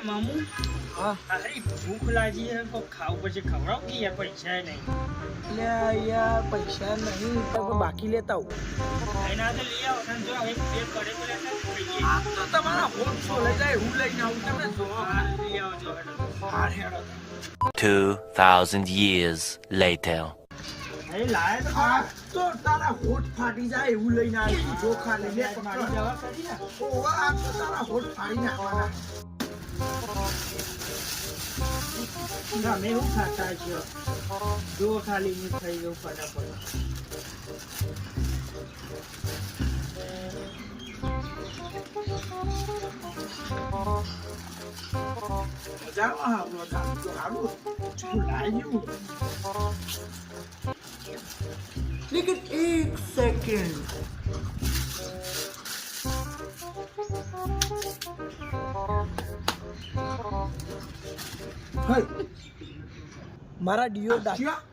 મામુ હા અરે ભૂખ લાગી હે તો ખાવું પછી ખવડાવ કે યાર પૈસા નહીં એટલે યાર પૈસા નહીં તો બાકી લેતા આવું એના તો લઈ આવો ને જો એક બે કરે તો લેતા જઈએ આ તો તમારા હોટ શો લઈ જાય હું લઈને આવું તમે જો હા લઈ આવો જો હા હેડો 2,000 years later. એ લાય તો આ તો તારા હોટ ફાટી જાય એવું લઈને આવી જો ખાલી લે મારી દવા કરી ને ઓ આ તો તારા હોટ ફાડી નાખવાના અમે હું ખાતા છો જો ખાલી હું ખાઈ જાઉં ફટાફટ મજામાં આપણો કામ તો સારું છું લાગ્યું લેકિન એક સેકન્ડ મારા ડીઓ ડાક્યા